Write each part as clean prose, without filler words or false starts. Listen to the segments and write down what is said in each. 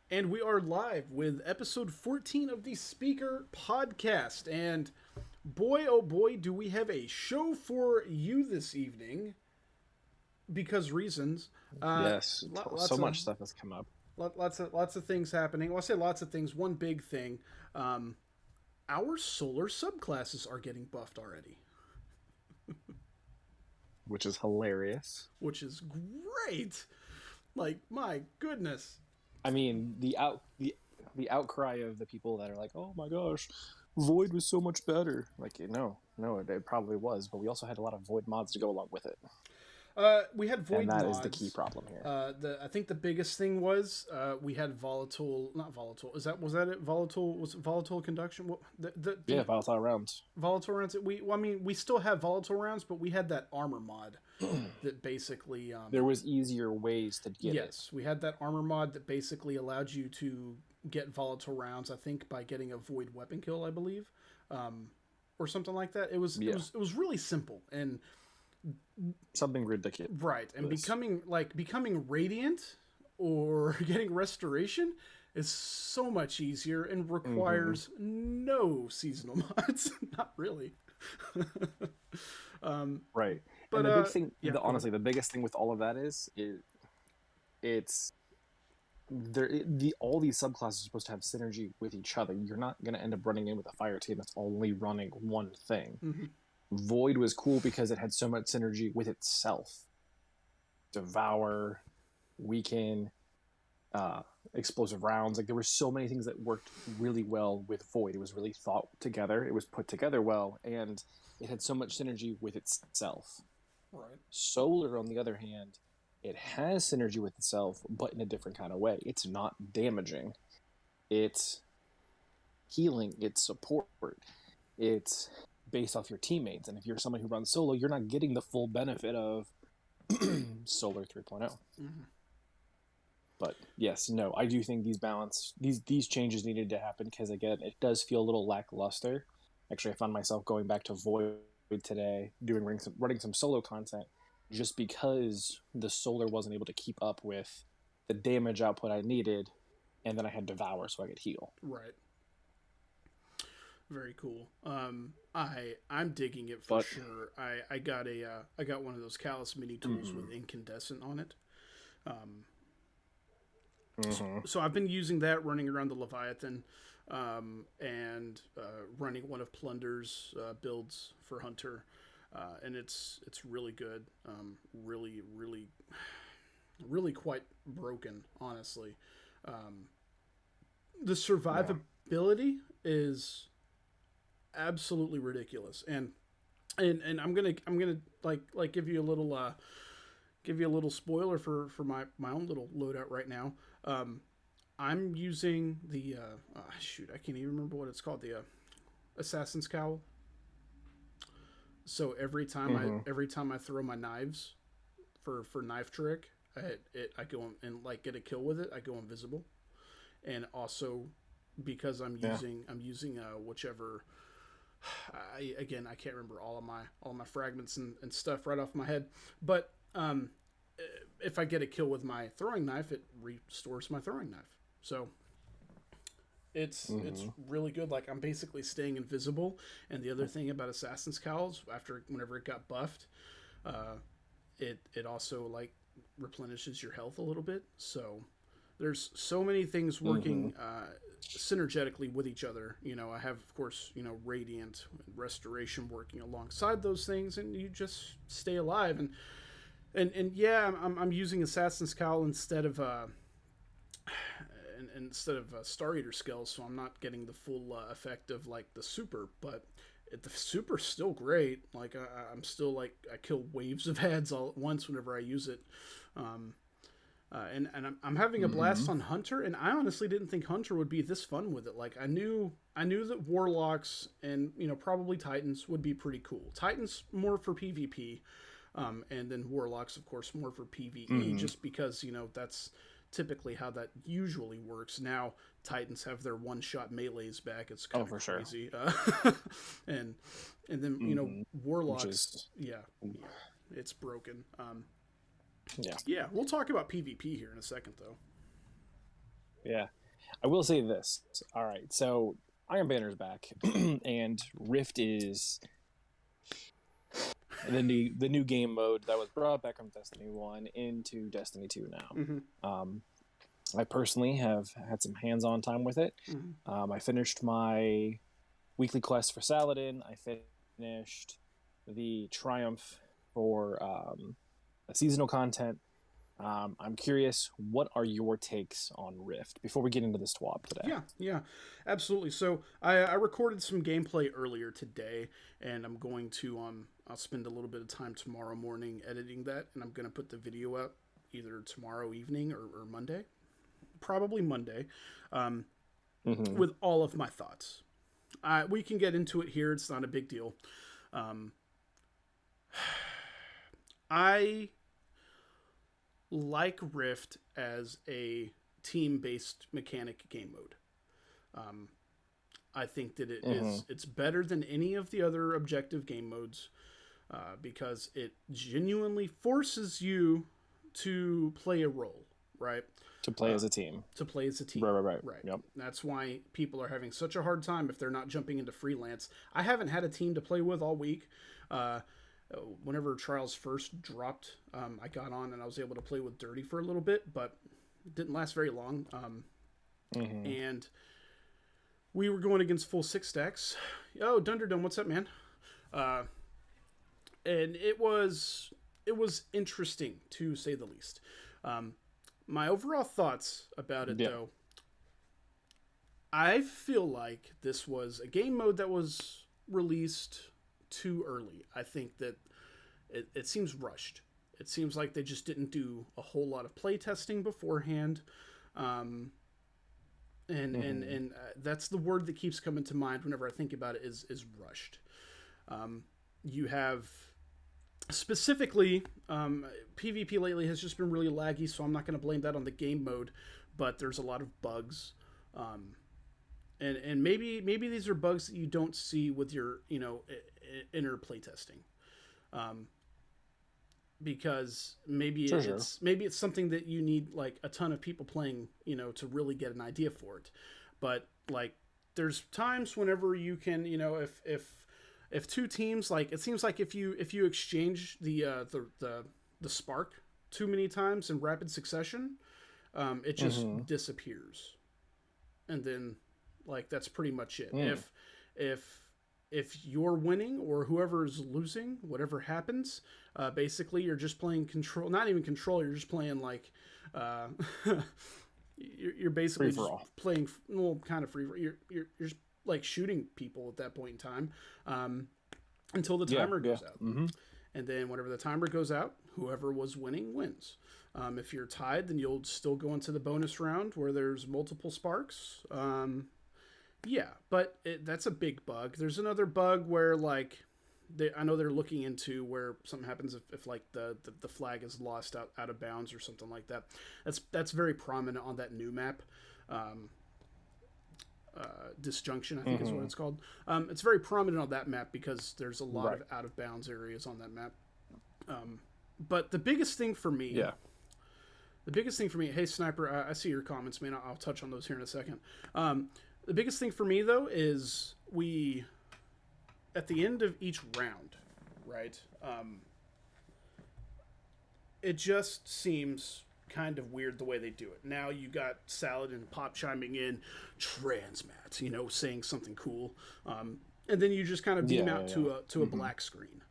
And we are live with episode 14 of the Speaker Podcast. And boy, oh boy, do we have a show for you this evening. Because reasons. Yes, Lots so of much stuff has come up. lots of things happening. Well, I say lots of things. One big thing. Our solar subclasses are getting buffed already. Which is hilarious. Which is great. Like, my goodness. I mean, the outcry of the people that are like, "Oh my gosh, Void was so much better." Like, no, it probably was, but we also had a lot of Void mods to go along with it. We had void and that mods. is the key problem here. I think the biggest thing was we had not volatile. Was that it? Volatile was it volatile conduction? Volatile rounds. Volatile rounds. We still have volatile rounds, but we had that armor mod that basically there was easier ways to get it. Yes, we had that armor mod that basically allowed you to get volatile rounds. I think by getting a void weapon kill, I believe, or something like that. It was really simple and something ridiculous, right? And becoming radiant or getting restoration is so much easier and requires no seasonal mods. Not really. Right. But and the big thing, honestly, the biggest thing with all of that is it's all these subclasses are supposed to have synergy with each other. You're not going to end up running in with a fire team that's only running one thing. Mm-hmm. Void was cool because it had so much synergy with itself. Devour, Weaken, explosive rounds. Like, there were so many things that worked really well with Void. It was really thought together. It was put together well, and it had so much synergy with itself. Right. Solar, on the other hand, it has synergy with itself, but in a different kind of way. It's not damaging. It's healing. It's support. It's based off your teammates. And if you're someone who runs solo, you're not getting the full benefit of Solar 3.0. Mm-hmm. But yes, no, I do think these changes needed to happen because, again, it does feel a little lackluster. Actually, I found myself going back to Void today, running some solo content, just because the Solar wasn't able to keep up with the damage output I needed, and then I had Devour so I could heal. Right. Very cool. I'm digging it for sure. I got one of those Callus mini tools with incandescent on it. So I've been using that running around the Leviathan, and running one of Plunder's builds for Hunter, and it's really good. Really quite broken, honestly. The survivability is absolutely ridiculous, and I'm gonna like give you a little spoiler for my own little loadout right now. I'm using the I can't even remember what it's called, the Assassin's Cowl. So every time I throw my knives for knife trick, I go and like get a kill with it, I go invisible. And also because I'm using whichever I can't remember all of my fragments and stuff right off my head, but if I get a kill with my throwing knife, it restores my throwing knife. So it's really good. Like, I'm basically staying invisible. And the other thing about Assassin's Cowls, whenever it got buffed, it also like replenishes your health a little bit. So there's so many things working synergetically with each other. I have, of course, Radiant and Restoration working alongside those things, and you just stay alive. And yeah, I'm using Assassin's Cowl instead of Star Eater skills, so I'm not getting the full effect of like the super, but the super's still great. Like, I'm still like, I kill waves of heads all at once whenever I use it. And I'm having a blast on Hunter, and I honestly didn't think Hunter would be this fun with it. Like, I knew that Warlocks and probably Titans would be pretty cool. Titans more for PvP, and then Warlocks, of course, more for PvE, just because that's typically how that usually works. Now Titans have their one-shot melees back. It's kind of crazy. Sure. and then Warlocks, it's broken. Yeah, we'll talk about PvP here in a second, though. Yeah. I will say this. All right. So Iron Banner's back, and Rift is the new game mode that was brought back from Destiny 1 into Destiny 2 now. Mm-hmm. I personally have had some hands-on time with it. Mm-hmm. I finished my weekly quest for Saladin. I finished the Triumph for seasonal content. I'm curious, what are your takes on Rift before we get into this TWAB today? Yeah, absolutely. So I recorded some gameplay earlier today, and I'm going to I'll spend a little bit of time tomorrow morning editing that, and I'm going to put the video up either tomorrow evening or Monday, probably Monday, with all of my thoughts. We can get into it here. It's not a big deal. I like Rift as a team-based mechanic game mode. I think that it's better than any of the other objective game modes because it genuinely forces you to play a role, right? To play as a team. To play as a team. Right. Yep. That's why people are having such a hard time if they're not jumping into freelance. I haven't had a team to play with all week. Whenever Trials first dropped, I got on and I was able to play with Dirty for a little bit, but it didn't last very long. And we were going against full 6 stacks. Oh, Dunderdum, what's up, man? And it was interesting, to say the least. My overall thoughts about it, though, I feel like this was a game mode that was released too early. I think that it seems rushed. It seems like they just didn't do a whole lot of play testing beforehand. And that's the word that keeps coming to mind whenever I think about it is rushed. You have specifically PvP lately has just been really laggy, so I'm not going to blame that on the game mode, but there's a lot of bugs. And maybe these are bugs that you don't see with your inner playtesting, because maybe it's something that you need like a ton of people playing, to really get an idea for it. But like, there's times whenever you can, if two teams, like, it seems like if you exchange the spark too many times in rapid succession, it just disappears, and then like that's pretty much it. If you're winning or whoever is losing, whatever happens, basically you're just playing control. Not even control. You're just playing like you're basically just playing kind of free. You're just like shooting people at that point in time until the timer goes out. And then whenever the timer goes out, whoever was winning wins. If you're tied, then you'll still go into the bonus round where there's multiple sparks. But that's a big bug. There's another bug where like I know they're looking into where something happens if like the flag is lost out of bounds or something like that. That's very prominent on that new map. Disjunction, I think is what it's called. It's very prominent on that map because there's a lot of out of bounds areas on that map. But the biggest thing for me, hey Sniper, I see your comments, man. I'll touch on those here in a second. The biggest thing for me though is at the end of each round, right? It just seems kind of weird the way they do it. Now you got Salad and Pop chiming in, transmat, saying something cool, and then you just kind of beam out to a black screen,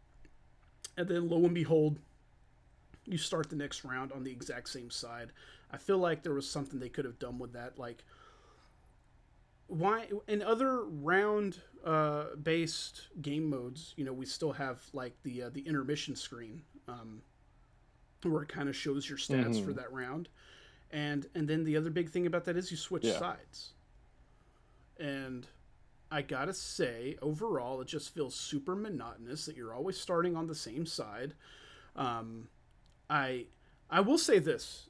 and then lo and behold, you start the next round on the exact same side. I feel like there was something they could have done with that. Like, why in other round based game modes, we still have like the intermission screen. Where it kind of shows your stats for that round. And then the other big thing about that is you switch sides. And I gotta say, overall, it just feels super monotonous that you're always starting on the same side. I will say this.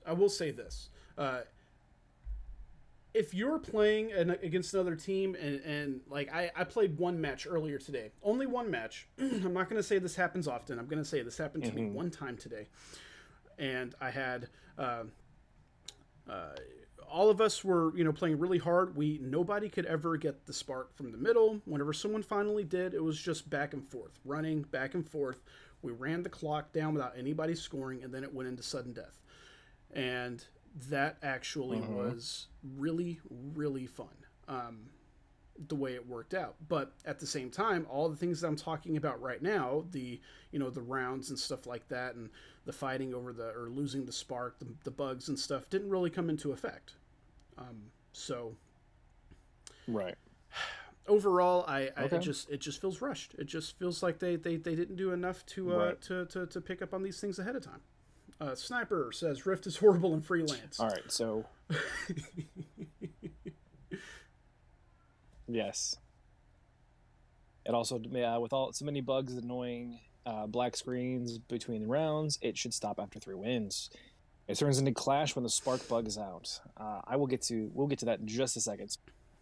If you're playing against another team and like I played one match earlier today, only one match. I'm not going to say this happens often. I'm going to say this happened to me one time today. And I had all of us were, playing really hard. Nobody could ever get the spark from the middle. Whenever someone finally did, it was just back and forth, running back and forth. We ran the clock down without anybody scoring, and then it went into sudden death. And that actually was really, really fun. The way it worked out. But at the same time, all the things that I'm talking about right now, the rounds and stuff like that, and the fighting over or losing the spark, the bugs and stuff didn't really come into effect. So right. Overall, it just feels rushed. It just feels like they didn't do enough to pick up on these things ahead of time. Sniper says Rift is horrible in freelance. All right, so yes. It also, with so many bugs, annoying black screens between the rounds, it should stop after 3 wins. It turns into Clash when the spark bug is out. We'll get to that in just a second.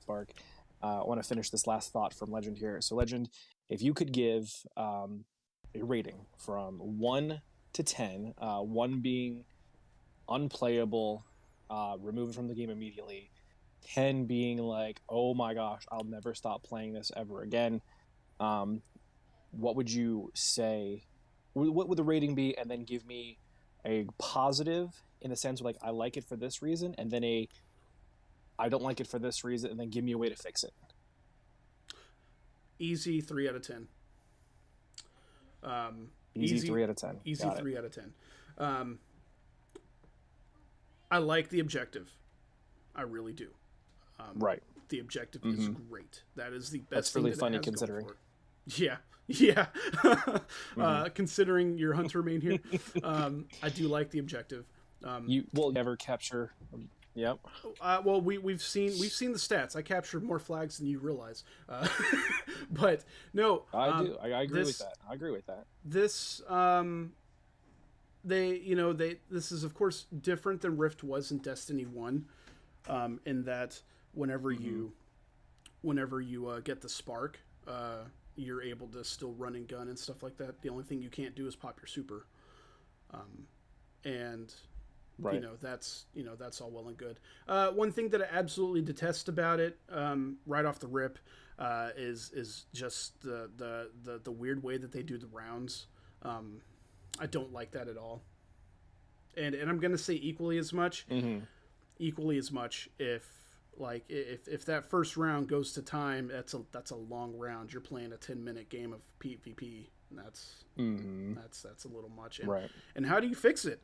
Spark. I want to finish this last thought from Legend here. So, Legend, if you could give a rating from 1 to 10, 1 being unplayable, remove it from the game immediately, 10 being like, oh my gosh, I'll never stop playing this ever again, what would you say? What would the rating be? And then give me a positive in the sense of like, I like it for this reason, and then I don't like it for this reason, and then give me a way to fix it. Easy 3 out of 10. Easy 3 out of 10. Easy 3 out of 10. I like the objective. I really do. Right. The objective is great. That is the best. That's really funny considering. Yeah. Considering your hunter main here, I do like the objective. You will never capture. Yep. Well, we've seen the stats. I captured more flags than you realize. But no, I do. I agree with that. I agree with that. This this is of course different than Rift was in Destiny 1, in that whenever you get the spark, you're able to still run and gun and stuff like that. The only thing you can't do is pop your super, and right. That's all well and good. One thing that I absolutely detest about it, right off the rip, is just the weird way that they do the rounds. I don't like that at all. And I'm gonna say equally as much if that first round goes to time, that's a long round. You're playing a 10-minute game of PvP. And that's a little much. And, right. And how do you fix it?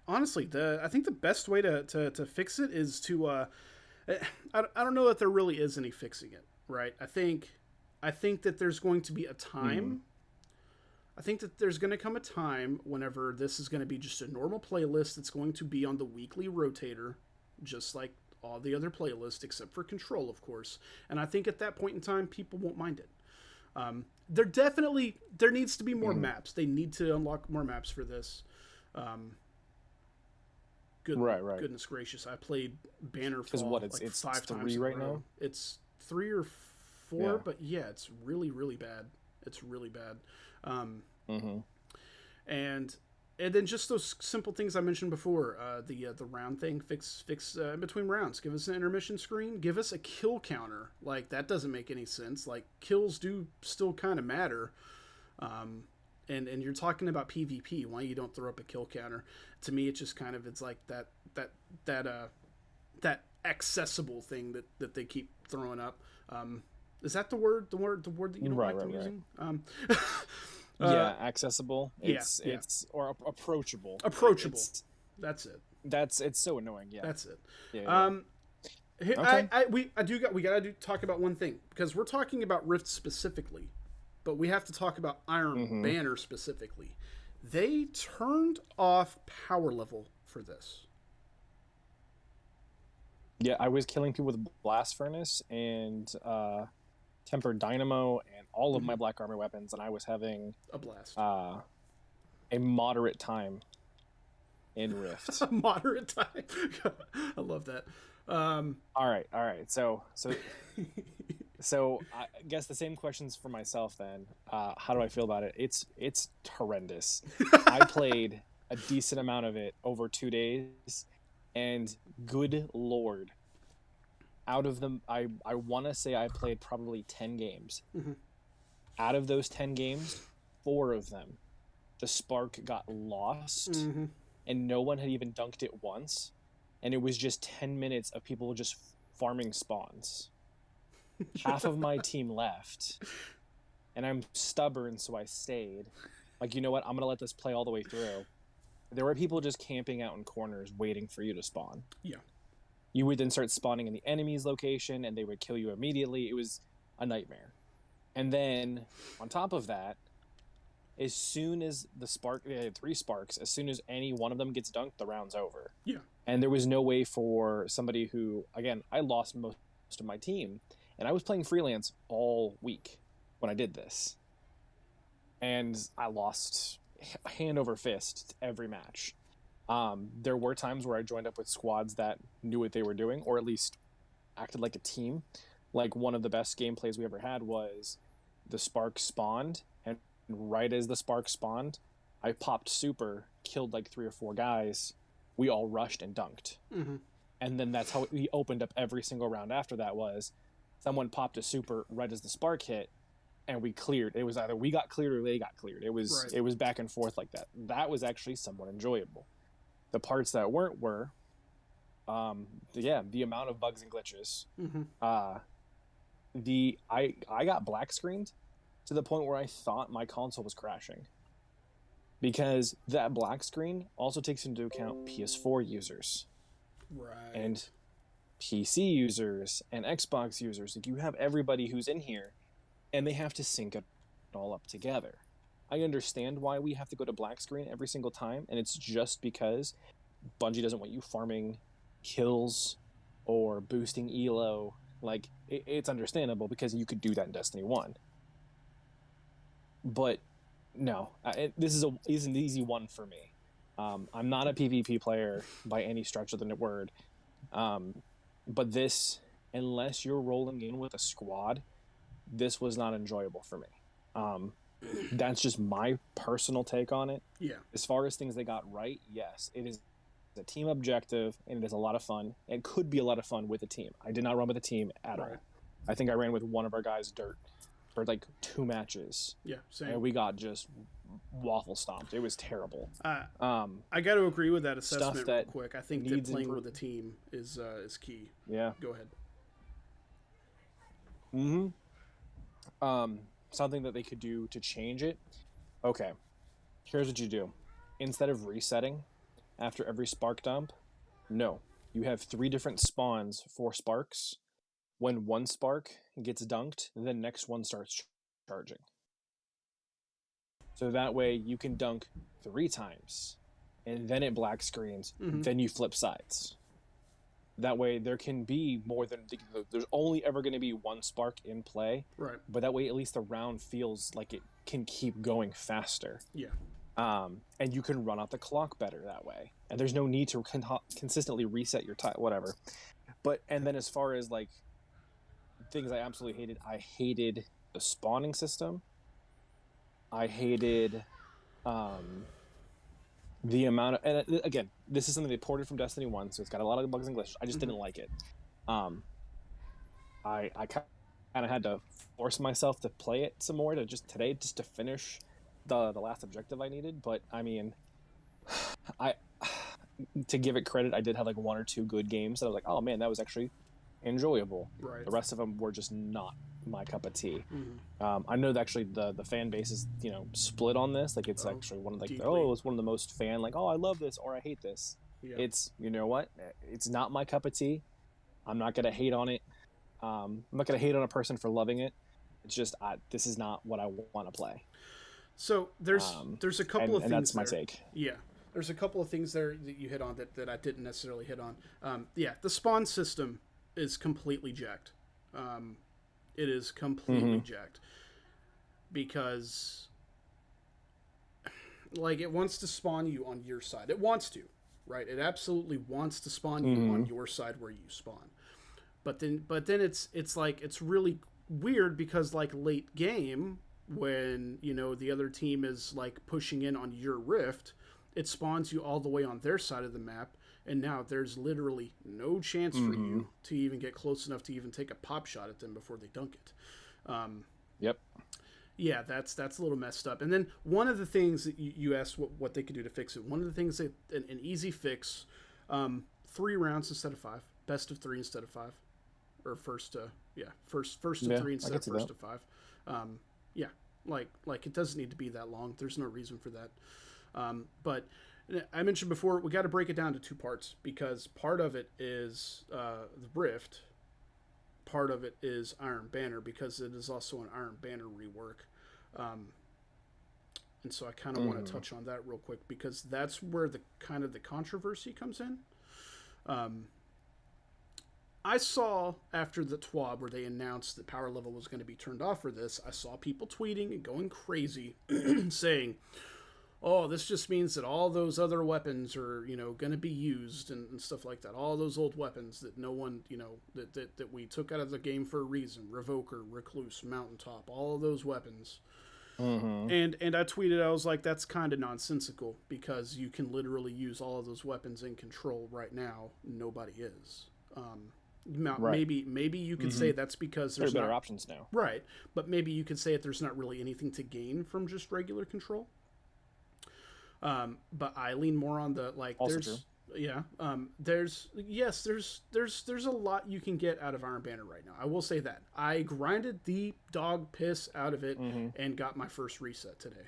Honestly, I think the best way to fix it is to I don't know that there really is any fixing it, right? I think that there's going to be a time. I think that there's going to come a time whenever this is going to be just a normal playlist that's going to be on the weekly rotator, just like all the other playlists, except for Control, of course. And I think at that point in time, people won't mind it. There needs to be more maps. They need to unlock more maps for this. Right. Goodness gracious, I played Bannerfall it's 5 3 times right now. It's 3 or 4, but yeah, it's really, really bad. It's really bad. And then just those simple things I mentioned before, the round thing, fix in between rounds. Give us an intermission screen. Give us a kill counter. Like, that doesn't make any sense. Like, kills do still kind of matter. And you're talking about PvP. Why you don't throw up a kill counter? To me, it's just kind of, it's like that accessible thing that they keep throwing up. Is that the word that you don't like them using? Yeah, accessible. It's or approachable. Approachable. That's it. It's so annoying. Yeah, that's it. Yeah. Okay. We gotta talk about one thing, because we're talking about Rift specifically, but we have to talk about Iron Banner specifically. They turned off power level for this. Yeah, I was killing people with Blast Furnace and Tempered Dynamo and all of my Black Armor weapons, and I was having a blast. A moderate time in Rift. A moderate time. I love that. All right. So I guess the same questions for myself then. How do I feel about it? It's horrendous. I played a decent amount of it over 2 days, And good lord, out of them, I want to say I played probably 10 games. Mm-hmm. Out of those 10 games, 4 of them, the spark got lost, Mm-hmm. and no one had even dunked it once. And it was just 10 minutes of people just farming spawns. Half of my team left, and I'm stubborn, so I stayed. Like, you know what? I'm going to let this play all the way through. There were people just camping out in corners waiting for you to spawn. Yeah. You would then start spawning in the enemy's location, and they would kill you immediately. It was a nightmare. And then, on top of that, as soon as the spark, they had 3 sparks, as soon as any one of them gets dunked, the round's over. Yeah. And there was no way for somebody who, again, I lost most of my team, and I was playing freelance all week when I did this. And I lost hand over fist every match. There were times where I joined up with squads that knew what they were doing, or at least acted like a team. Like, one of the best gameplays we ever had was the spark spawned, and right as the spark spawned, I popped super, killed like 3 or 4 guys. We all rushed and dunked. Mm-hmm. And then that's how we opened up every single round after that. Was someone popped a super right as the spark hit, and we cleared. It was either we got cleared or they got cleared. It was Right. It was back and forth like that. That was actually somewhat enjoyable. The parts that weren't were, the amount of bugs and glitches. Mm-hmm. I got black screened to the point where I thought my console was crashing, because that black screen also takes into account PS4 users. Right. And PC users and Xbox users. Like, you have everybody who's in here, and they have to sync it all up together. I understand why we have to go to black screen every single time, and it's just because Bungie doesn't want you farming kills or boosting elo. Like, it's understandable, because you could do that in Destiny 1. But no, this is an easy one for me. I'm not a PvP player by any stretch of the word. But this, unless you're rolling in with a squad, this was not enjoyable for me. That's just my personal take on it. Yeah. As far as things they got right, yes, it is a team objective, and it is a lot of fun. It could be a lot of fun with a team. I did not run with a team at all. I think I ran with one of our guys dirt for like 2 matches. Yeah, same. And we got just waffle stomped. It was terrible. I got to agree with that assessment real quick. I think that playing with a team is key. Yeah. Go ahead. Something that they could do to change it. Okay, here's what you do. Instead of resetting after every spark dump, no. You have 3 different spawns for sparks. When one spark gets dunked, the next one starts charging. So that way you can dunk 3 times, and then it black screens, then you flip sides. That way there can be more than, there's only ever going to be 1 spark in play. Right. But that way at least the round feels like it can keep going faster. Yeah. And you can run out the clock better that way. And there's no need to consistently reset your time, whatever. And then as far as like things I absolutely hated, I hated the spawning system. I hated the amount of, and again, this is something they ported from Destiny 1, so it's got a lot of bugs and glitches. I just didn't like it. I kind of had to force myself to play it some more just to finish the last objective I needed. But I mean, to give it credit, I did have like 1 or 2 good games that I was like, oh man, that was actually enjoyable. Right. The rest of them were just not my cup of tea. I know that actually the fan base is split on this. Like, it's actually one of like, oh, it's one of the most fan, like, oh, I love this or I hate this. Yeah. It's, you know what, it's not my cup of tea. I'm not gonna hate on it. I'm not gonna hate on a person for loving it. It's just this is not what I want to play. So there's a couple of things, and that's my there. take. Yeah, there's a couple of things there that you hit on that I didn't necessarily hit on. Yeah, the spawn system is completely jacked. It is completely jacked, because like, it wants to spawn you on your side. It wants to, right? It absolutely wants to spawn you on your side where you spawn. But then it's like, it's really weird, because like late game, when the other team is like pushing in on your rift, it spawns you all the way on their side of the map, and now there's literally no chance for you to even get close enough to even take a pop shot at them before they dunk it. Yep. Yeah, that's a little messed up. And then one of the things that you asked what they could do to fix it. One of the things that an easy fix, 3 rounds instead of 5, best of 3 instead of 5, or first to 3 instead of first to 5. Yeah, like it doesn't need to be that long. There's no reason for that. But I mentioned before, we got to break it down to 2 parts, because part of it is the Rift. Part of it is Iron Banner, because it is also an Iron Banner rework. And so I kind of want to touch on that real quick, because that's where the kind of the controversy comes in. I saw after the TWAB, where they announced that power level was going to be turned off for this, I saw people tweeting and going crazy saying, oh, this just means that all those other weapons are, going to be used and stuff like that. All those old weapons that no one, that we took out of the game for a reason. Revoker, Recluse, Mountaintop, all of those weapons. And I tweeted, I was like, that's kind of nonsensical, because you can literally use all of those weapons in Control right now. Nobody is. Maybe you could say that's because there's better options now. Right. But maybe you could say that there's not really anything to gain from just regular Control. But I lean more on the, like, also there's true. Yeah. There's a lot you can get out of Iron Banner right now. I will say that. I grinded the dog piss out of it and got my first reset today.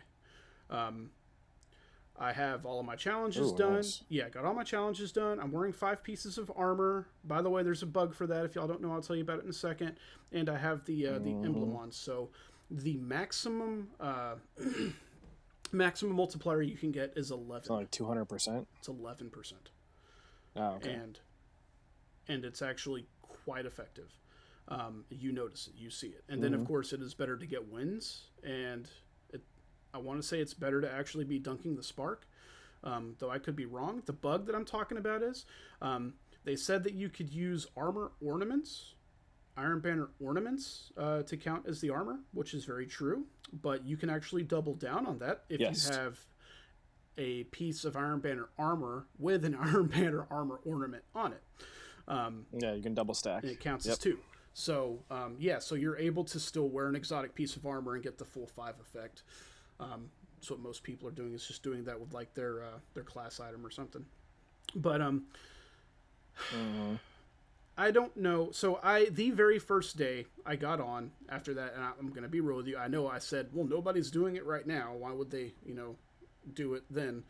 I have all of my challenges done. Nice. Yeah, got all my challenges done. I'm wearing 5 pieces of armor. By the way, there's a bug for that. If y'all don't know, I'll tell you about it in a second. And I have the emblem on. So the maximum maximum multiplier you can get is 11. It's like 200%. It's 11%. Oh, okay. And it's actually quite effective. You notice it, you see it, and then of course it is better to get wins, and I want to say it's better to actually be dunking the spark, though I could be wrong. The bug that I'm talking about is they said that you could use armor ornaments, Iron Banner ornaments, to count as the armor, which is very true, but you can actually double down on that if you have a piece of Iron Banner armor with an Iron Banner armor ornament on it. Yeah, you can double stack. And it counts as 2. So, so you're able to still wear an exotic piece of armor and get the full 5 effect. So what most people are doing is just doing that with, like, their class item or something. But I don't know. So the very first day I got on after that, and I'm going to be real with you, I know I said, well, nobody's doing it right now. Why would they, do it then?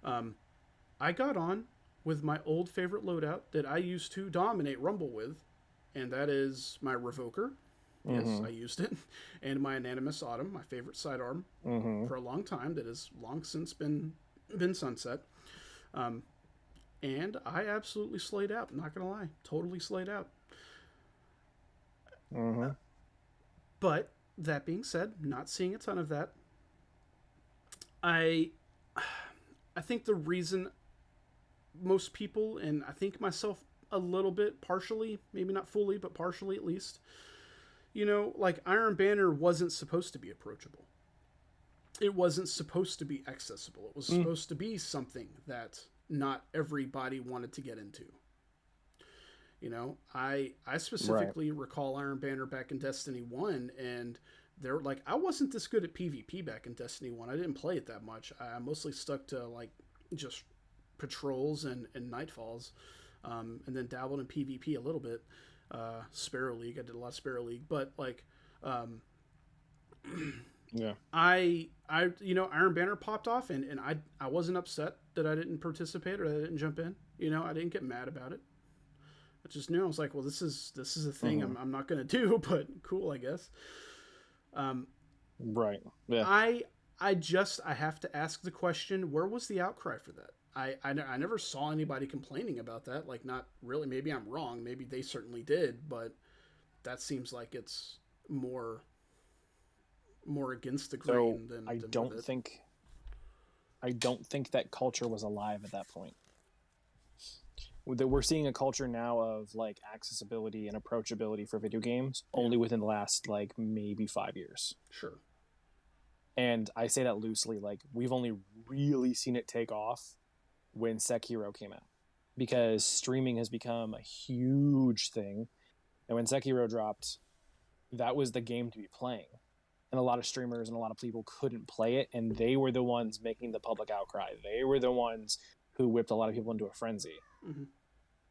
I got on with my old favorite loadout that I used to dominate Rumble with, and that is my Revoker. Yes, I used it. And my Anonymous Autumn, my favorite sidearm for a long time, that has long since been sunset. And I absolutely slayed out. I'm not going to lie. Totally slayed out. But that being said, not seeing a ton of that. I think the reason most people, and I think myself a little bit partially, maybe not fully, but partially at least, like, Iron Banner wasn't supposed to be approachable. It wasn't supposed to be accessible. It was supposed to be something that not everybody wanted to get into. I specifically recall Iron Banner back in Destiny 1, and they're like, I wasn't this good at PvP back in Destiny 1. I didn't play it that much. I mostly stuck to, like, just patrols and nightfalls, and then dabbled in PvP a little bit. Sparrow League, I did a lot of Sparrow League, but, like, Iron Banner popped off, and I wasn't upset that I didn't participate or that I didn't jump in. I didn't get mad about it. I just knew, I was like, well, this is a thing I'm not going to do, but cool, I guess. Right. Yeah. I have to ask the question, where was the outcry for that? I never saw anybody complaining about that. Like, not really. Maybe I'm wrong. Maybe they certainly did, but that seems like it's more against the grain than I don't think that culture was alive at that point. We're seeing a culture now of, like, accessibility and approachability for video games only within the last, like, maybe 5 years. Sure. And I say that loosely. Like, we've only really seen it take off when Sekiro came out. because streaming has become a huge thing. And when Sekiro dropped, that was the game to be playing. And a lot of streamers and a lot of people couldn't play it, and they were the ones making the public outcry. They were the ones who whipped a lot of people into a frenzy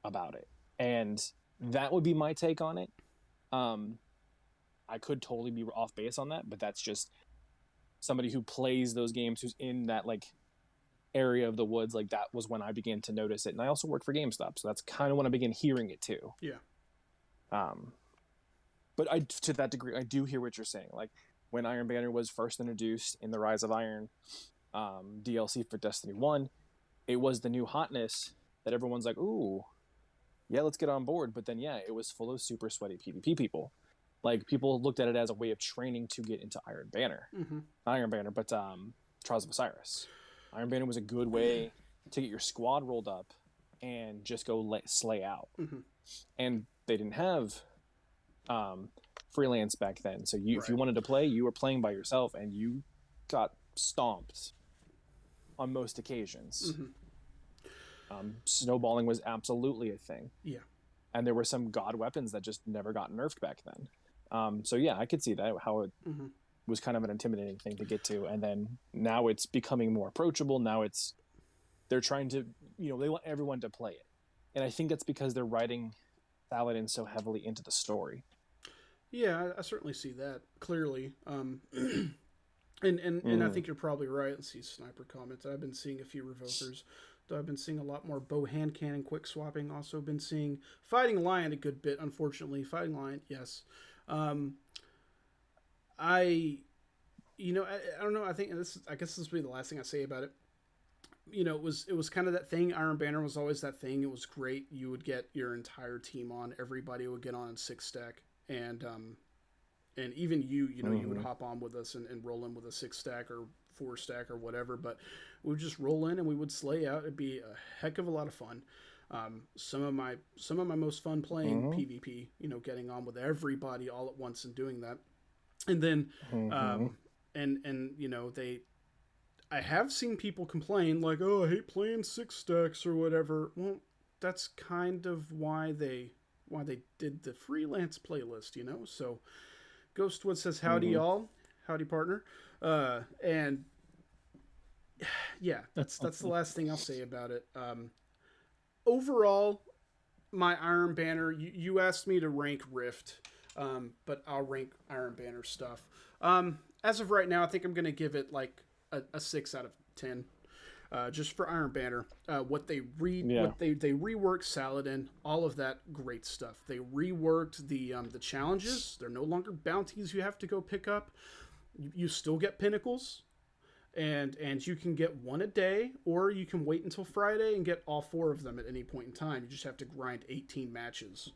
about it. And that would be my take on it. I could totally be off base on that, but that's just somebody who plays those games, who's in that like area of the woods. Like, that was when I began to notice it. And I also work for GameStop, so that's kind of when I began hearing it too. Yeah. But to that degree, I do hear what you're saying. Like, when Iron Banner was first introduced in the Rise of Iron DLC for Destiny 1, it was the new hotness that everyone's like, ooh, yeah, let's get on board. But then, yeah, it was full of super sweaty PvP people. Like, people looked at it as a way of training to get into Iron Banner. Not Iron Banner, but Trials of Osiris. Iron Banner was a good way to get your squad rolled up and just go slay out. And they didn't have freelance back then. So if you wanted to play, you were playing by yourself, and you got stomped on most occasions. Snowballing was absolutely a thing. Yeah. And there were some god weapons that just never got nerfed back then. So yeah, I could see that, how it was kind of an intimidating thing to get to. And then now it's becoming more approachable. Now they're trying to, they want everyone to play it. And I think that's because they're writing Saladin so heavily into the story. Yeah, I certainly see that clearly. And I think you're probably right. Let's see, sniper comments. I've been seeing a few revokers. Though I've been seeing a lot more bow hand cannon quick swapping. Also been seeing Fighting Lion a good bit, unfortunately. Fighting Lion, yes. I don't know. I guess this will be the last thing I say about it. It was kind of that thing. Iron Banner was always that thing. It was great. You would get your entire team on. Everybody would get on in 6-stack. And even you would hop on with us and roll in with a 6-stack or 4-stack or whatever, but we would just roll in and we would slay out. It'd be a heck of a lot of fun. Some of my most fun playing PvP, getting on with everybody all at once and doing that. And then, I have seen people complain like, oh, I hate playing 6-stacks or whatever. Well, that's kind of why they did the freelance playlist, So Ghostwood says, howdy y'all, howdy partner. And yeah, that's the last thing I'll say about it. Overall, my Iron Banner, you asked me to rank Rift, but I'll rank Iron Banner stuff. As of right now, I think I'm going to give it like a 6 out of 10. Just for Iron Banner, what they reworked Saladin, all of that great stuff. They reworked the challenges. They're no longer bounties you have to go pick up. You still get pinnacles, and you can get one a day, or you can wait until Friday and get all 4 of them at any point in time. You just have to grind 18 matches,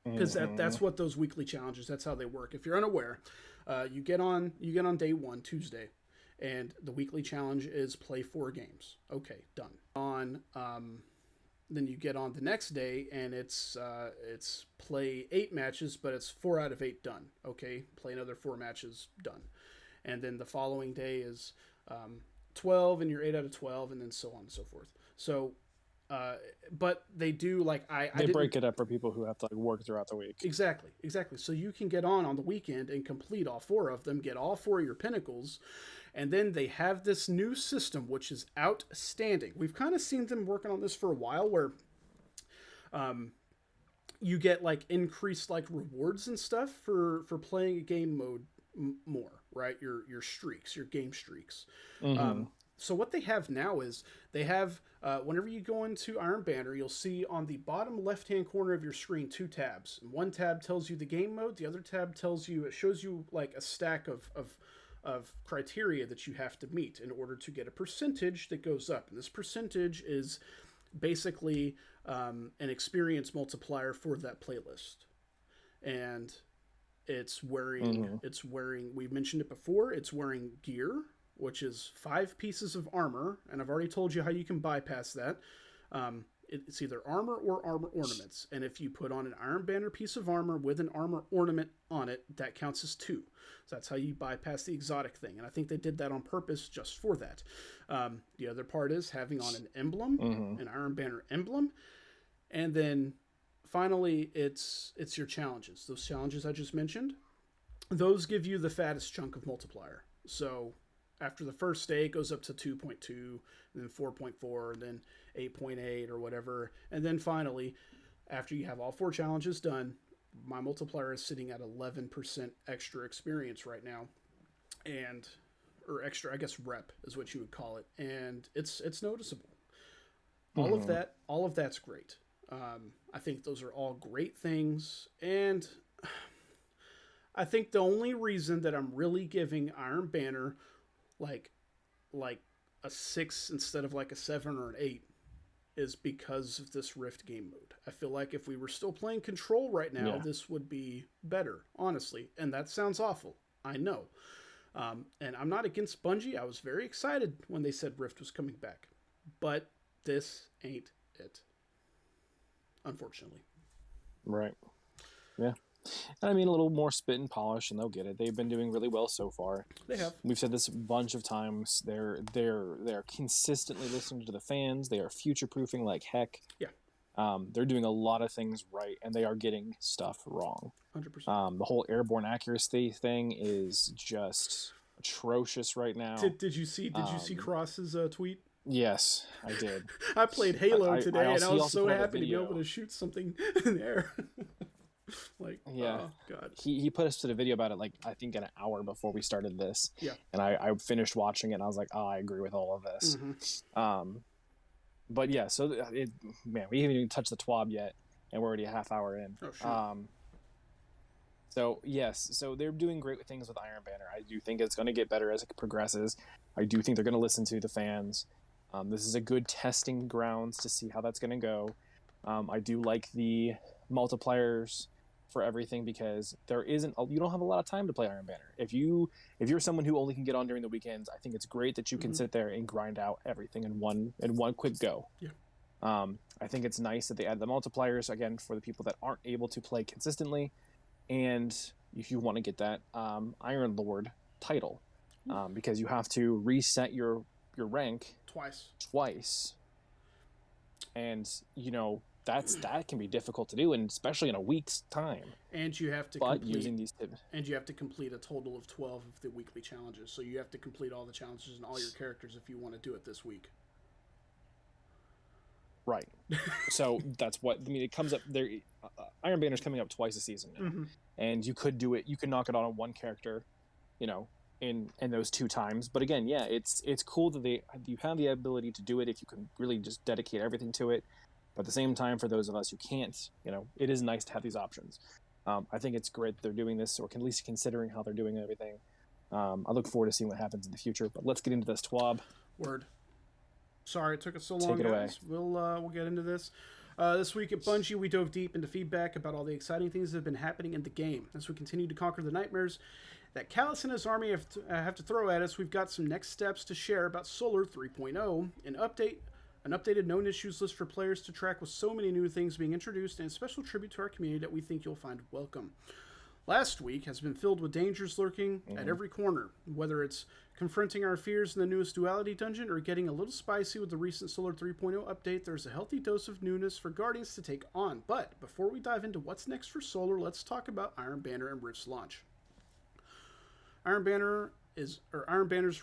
because that's what those weekly challenges. That's how they work. If you're unaware, you get on day 1, Tuesday. And the weekly challenge is play 4 games. Okay, done. Then you get on the next day, and it's play 8 matches, but it's 4 out of 8 done. Okay, play another 4 matches, done. And then the following day is 12, and you're 8 out of 12, and then so on and so forth. So, but they do they break it up for people who have to work throughout the week. Exactly. So you can get on the weekend and complete all 4 of them, get all 4 of your pinnacles. And then they have this new system, which is outstanding. We've kind of seen them working on this for a while, where you get increased rewards and stuff for playing a game mode more, right? Your streaks, your game streaks. So what they have now is they have, whenever you go into Iron Banner, you'll see on the bottom left-hand corner of your screen 2 tabs. And one tab tells you the game mode. The other tab shows you a stack of criteria that you have to meet in order to get a percentage that goes up. And this percentage is basically an experience multiplier for that playlist. And it's wearing, we've mentioned it before, it's wearing gear, which is 5 pieces of armor. And I've already told you how you can bypass that. It's either armor or armor ornaments. And if you put on an Iron Banner piece of armor with an armor ornament on it, that counts as 2. So that's how you bypass the exotic thing. And I think they did that on purpose just for that. The other part is having on an emblem, an Iron Banner emblem. And then finally, it's your challenges. Those challenges I just mentioned, those give you the fattest chunk of multiplier. So after the first day, it goes up to 2.2, and then 4.4, and then 8.8 or whatever. And then finally, after you have all 4 challenges done, my multiplier is sitting at 11% extra experience right now. And, or extra, I guess rep is what you would call it. And it's noticeable. All of that's great. I think those are all great things. And I think the only reason that I'm really giving Iron Banner like a 6 instead of like a 7 or an 8 is because of this Rift game mode. I feel like if we were still playing Control right now, this would be better, honestly. And that sounds awful. I know. And I'm not against Bungie. I was very excited when they said Rift was coming back. But this ain't it. Unfortunately. Right. Yeah. And I mean, a little more spit and polish, and they'll get it. They've been doing really well so far. They have. We've said this a bunch of times. They're consistently listening to the fans. They are future proofing like heck. Yeah. They're doing a lot of things right, and they are getting stuff wrong. 100%. The whole airborne accuracy thing is just atrocious right now. Did you see Cross's tweet? Yes, I did. I played Halo today, and I was so happy to be video. able to shoot something in the air. Like, yeah. Oh god. He put us to the video about it, like, I think an hour before we started this. Yeah. And I finished watching it, and I was like, oh, I agree with all of this. But yeah, so we haven't even touched the TWAB yet, and we're already a half hour in. Oh, sure. So yes, so they're doing great things with Iron Banner. I do think it's going to get better as it progresses. I do think they're going to listen to the fans. This is a good testing grounds to see how that's going to go. I do like the multipliers for everything because you don't have a lot of time to play Iron Banner. If you're someone who only can get on during the weekends, I think it's great that you can sit there and grind out everything in one quick go. Yeah. I think it's nice that they add the multipliers again for the people that aren't able to play consistently, and if you want to get that Iron Lord title, because you have to reset your rank twice, and that can be difficult to do, and especially in a week's time. And you have to complete a total of 12 of the weekly challenges. So you have to complete all the challenges and all your characters if you want to do it this week. Right. So that's what I mean. It comes up there. Iron Banner's coming up twice a season now, and you could do it. You could knock it on one character, in those 2 times. But again, yeah, it's cool that you have the ability to do it if you can really just dedicate everything to it. But at the same time, for those of us who can't, it is nice to have these options. I think it's great that they're doing this, or at least considering how they're doing everything. I look forward to seeing what happens in the future. But let's get into this TWAB. Word. Sorry it took us so long, guys. We'll get into this. This week at Bungie, we dove deep into feedback about all the exciting things that have been happening in the game. As we continue to conquer the nightmares that Callus and his army have to throw at us, we've got some next steps to share about Solar 3.0, an updated known issues list for players to track with so many new things being introduced, and a special tribute to our community that we think you'll find welcome. Last week has been filled with dangers lurking at every corner, whether it's confronting our fears in the newest duality dungeon or getting a little spicy with the recent Solar 3.0 update. There's a healthy dose of newness for Guardians to take on. But before we dive into what's next for Solar, let's talk about Iron Banner and Rift's launch. Iron Banner's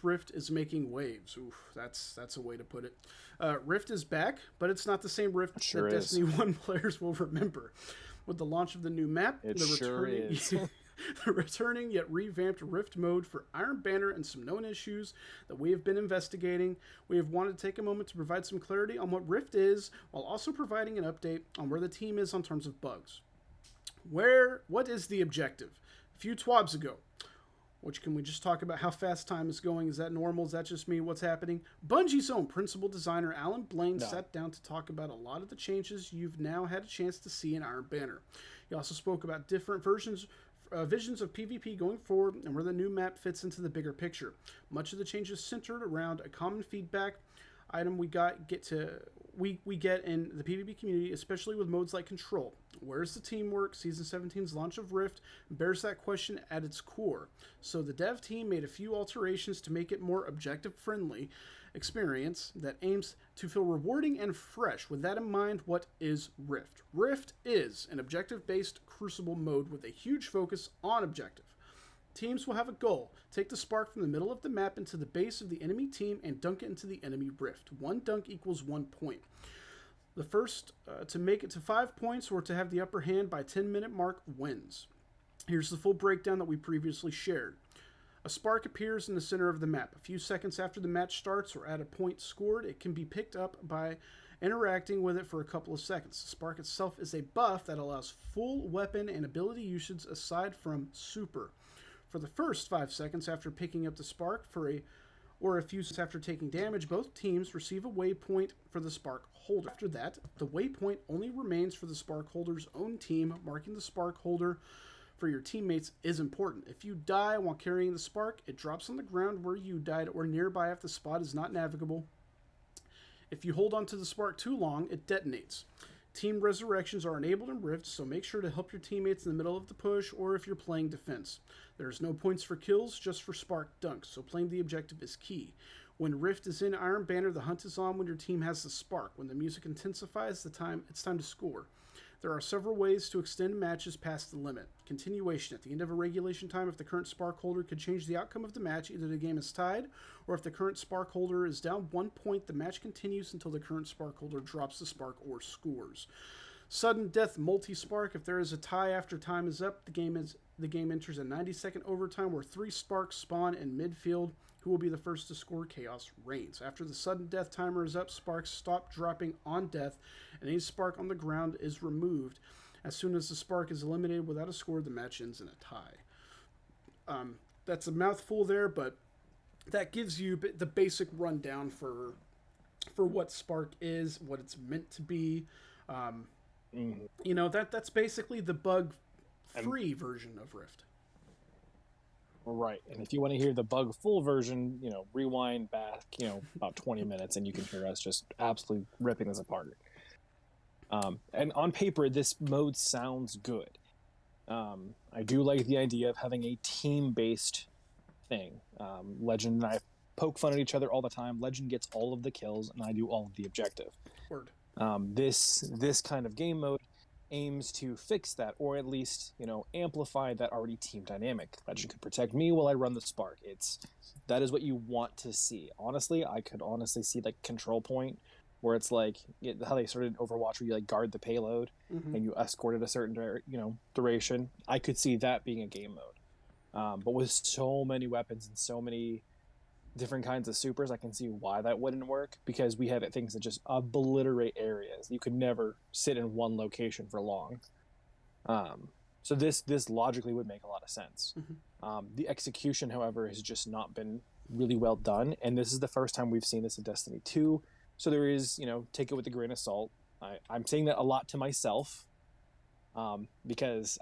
Rift is making waves. Oof, that's a way to put it. Rift is back, but it's not the same Rift that Destiny 1 players will remember. With the launch of the new map, the returning yet revamped Rift mode for Iron Banner and some known issues that we have been investigating, we have wanted to take a moment to provide some clarity on what Rift is, while also providing an update on where the team is on terms of bugs. What is the objective? A few TWABs ago, which can we just talk about how fast time is going? Is that normal? Is that just me? What's happening? Bungie's own principal designer, Alan Blaine, sat down to talk about a lot of the changes you've now had a chance to see in Iron Banner. He also spoke about different visions of PvP going forward and where the new map fits into the bigger picture. Much of the changes centered around a common feedback item we get in the PvP community, especially with modes like Control. Where's the teamwork? Season 17's launch of Rift bears that question at its core. So the dev team made a few alterations to make it more objective-friendly experience that aims to feel rewarding and fresh. With that in mind, what is Rift? Rift is an objective-based Crucible mode with a huge focus on objective. Teams will have a goal. Take the spark from the middle of the map into the base of the enemy team and dunk it into the enemy rift. One dunk equals 1 point. The first to make it to 5 points or to have the upper hand by 10-minute mark wins. Here's the full breakdown that we previously shared. A spark appears in the center of the map. A few seconds after the match starts or at a point scored, it can be picked up by interacting with it for a couple of seconds. The spark itself is a buff that allows full weapon and ability usage aside from super. For the first 5 seconds after picking up the spark or a few seconds after taking damage, both teams receive a waypoint for the spark holder. After that, the waypoint only remains for the spark holder's own team. Marking the spark holder for your teammates is important. If you die while carrying the spark, it drops on the ground where you died or nearby if the spot is not navigable. If you hold onto the spark too long, it detonates. Team resurrections are enabled in Rift, so make sure to help your teammates in the middle of the push or if you're playing defense. There's no points for kills, just for spark dunks, so playing the objective is key. When Rift is in Iron Banner, the hunt is on when your team has the spark. When the music intensifies, it's time to score. There are several ways to extend matches past the limit. Continuation. At the end of a regulation time, if the current spark holder could change the outcome of the match, either the game is tied, or if the current spark holder is down 1 point, the match continues until the current spark holder drops the spark or scores. Sudden death multi-spark. If there is a tie after time is up, the game enters a 90-second overtime where 3 sparks spawn in midfield. Who will be the first to score? Chaos reigns. After the sudden death timer is up, sparks stop dropping on death, and any spark on the ground is removed. As soon as the spark is eliminated without a score, the match ends in a tie. That's a mouthful there, but that gives you the basic rundown for what Spark is, what it's meant to be. You know, that's basically the bug-free version of Rift. Right, and if you want to hear the bug-full version, you know, rewind back, you know, about 20 minutes, and you can hear us just absolutely ripping this apart. And on paper, this mode sounds good. I do like the idea of having a team-based thing. Legend and I poke fun at each other all the time. Legend gets all of the kills, and I do all of the objective. Word. This kind of game mode aims to fix that, or at least, you know, amplify that already team dynamic. Legend could protect me while I run the spark. That is what you want to see. Honestly, I could honestly see like Control Point, where it's like how they started Overwatch, where you like guard the payload and you escort it a certain duration. I could see that being a game mode. But with so many weapons and so many different kinds of supers, I can see why that wouldn't work, because we have things that just obliterate areas. You could never sit in one location for long. So this logically would make a lot of sense. The execution, however, has just not been really well done, and this is the first time we've seen this in Destiny 2. So there is, you know, take it with a grain of salt. I'm saying that a lot to myself, because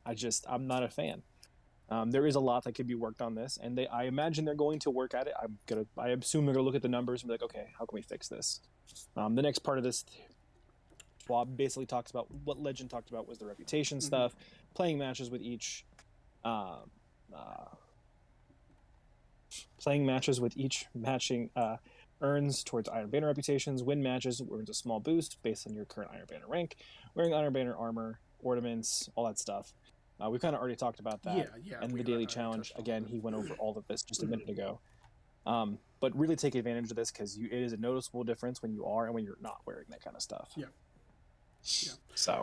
I'm not a fan. There is a lot that could be worked on this, and I imagine they're going to work at it. I assume they're going to look at the numbers and be like, okay, how can we fix this? The next part of this, Schwab basically talks about what Legend talked about was the reputation stuff, playing matches with each matching earns towards Iron Banner reputations. Win matches earns a small boost based on your current Iron Banner rank. Wearing Iron Banner armor, ornaments, all that stuff. We've kind of already talked about that. Yeah. And the daily challenge, again, he went over all of this just a minute ago. But really take advantage of this, because it is a noticeable difference when you are and when you're not wearing that kind of stuff. Yeah. So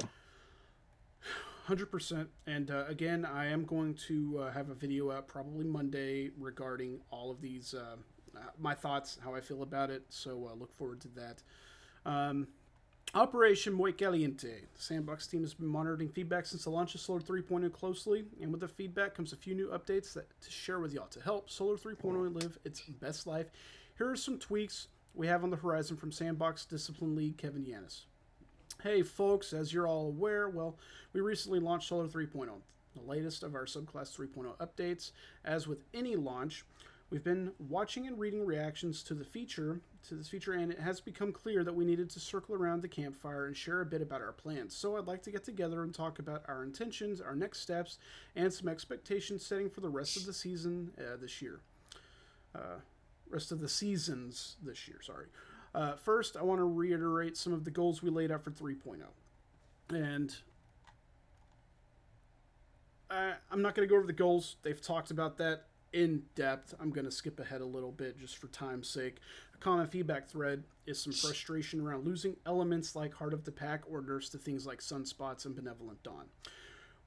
100%. And again, I am going to have a video out probably Monday regarding all of these, my thoughts, how I feel about it. So look forward to that. Operation Muy Caliente. The Sandbox team has been monitoring feedback since the launch of Solar 3.0 closely, and with the feedback comes a few new updates to share with y'all to help Solar 3.0 live its best life. Here are some tweaks we have on the horizon from Sandbox Discipline Lead Kevin Yanis. Hey folks, as you're all aware, we recently launched Solar 3.0, the latest of our subclass 3.0 updates. As with any launch, We've been watching and reading reactions to this feature, and it has become clear that we needed to circle around the campfire and share a bit about our plans. So I'd like to get together and talk about our intentions, our next steps, and some expectations setting for the rest of the season this year. Rest of the seasons this year, sorry. First, I want to reiterate some of the goals we laid out for 3.0. And I'm not going to go over the goals. They've talked about that in depth. I'm going to skip ahead a little bit just for time's sake. A common feedback thread is some frustration around losing elements like Heart of the Pack or nerfs to things like Sunspots and Benevolent Dawn.